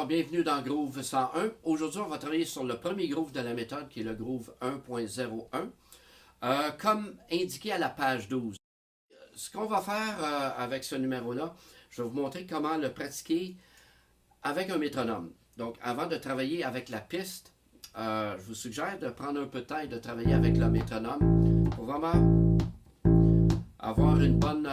Alors, bienvenue dans Groove 101. Aujourd'hui, on va travailler sur le premier groove de la méthode, qui est le Groove 1.01, comme indiqué à la page 12. Ce qu'on va faire avec ce numéro-là, je vais vous montrer comment le pratiquer avec un métronome. Donc, avant de travailler avec la piste, je vous suggère de prendre un peu de temps et de travailler avec le métronome pour vraiment avoir une bonne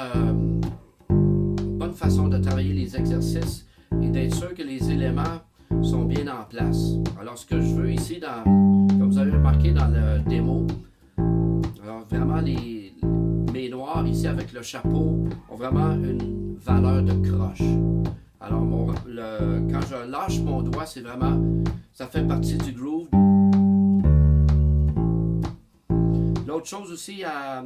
façon de travailler les exercices et d'être sûr que les éléments sont bien en place. Alors, ce que je veux ici, comme vous avez remarqué dans le démo, alors vraiment mes noirs ici avec le chapeau ont vraiment une valeur de croche. Alors, quand je lâche mon doigt, c'est vraiment, ça fait partie du groove. L'autre chose aussi à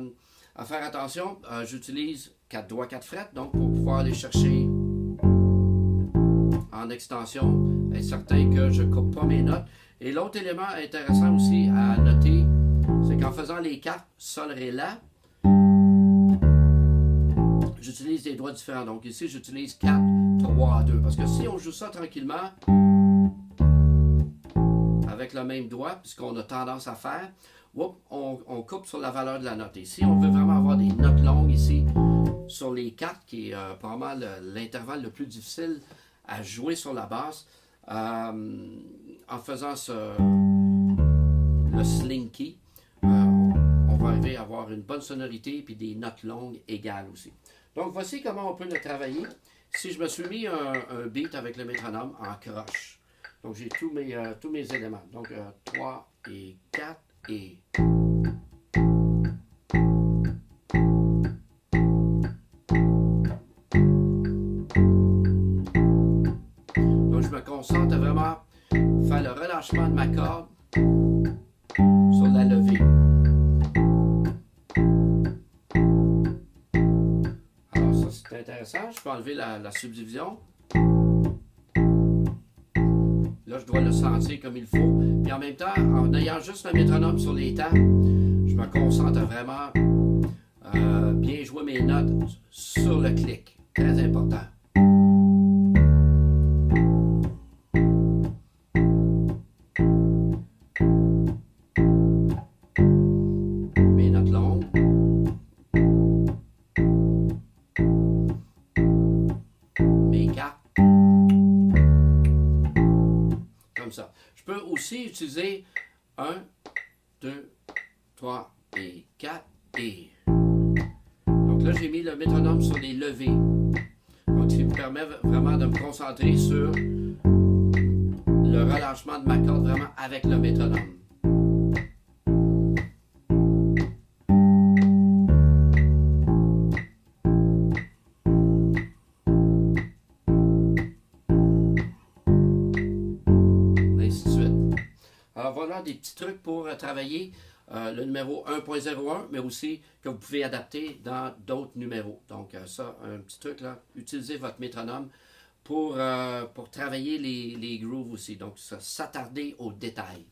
faire attention, j'utilise 4 doigts, 4 frettes, donc pour pouvoir aller chercher en extension, être certain que je ne coupe pas mes notes. Et l'autre élément intéressant aussi à noter, c'est qu'en faisant les cartes sol, ré, la, j'utilise des doigts différents. Donc ici, j'utilise 4, 3, 2. Parce que si on joue ça tranquillement, avec le même doigt, puisqu'on a tendance à faire, on coupe sur la valeur de la note. Et si on veut vraiment avoir des notes longues ici, sur les cartes, qui est probablement l'intervalle le plus difficile à jouer sur la basse, en faisant le slinky, on va arriver à avoir une bonne sonorité et des notes longues égales aussi. Donc voici comment on peut le travailler. Si je me suis mis un beat avec le métronome en croche, donc j'ai tous mes éléments. Donc 3 et 4 et... Donc je me concentre à vraiment faire le relâchement de ma corde sur la levée. Alors ça c'est intéressant, je peux enlever la subdivision. Là je dois le sentir comme il faut. Puis en même temps, en ayant juste le métronome sur les temps, je me concentre à vraiment bien jouer mes notes sur le clic. Très important. Mes notes longues. Mes cartes. Comme ça. Je peux aussi utiliser 1, 2, 3 et 4 et... Donc là, j'ai mis le métronome sur les levées. Donc, ce qui me permet vraiment de me concentrer sur le relâchement de ma corde vraiment avec le métronome. Ainsi de suite. Alors voilà des petits trucs pour travailler le numéro 1.01, mais aussi que vous pouvez adapter dans d'autres numéros. Donc ça, un petit truc là, utilisez votre métronome pour travailler les grooves aussi. Donc s'attarder aux détails.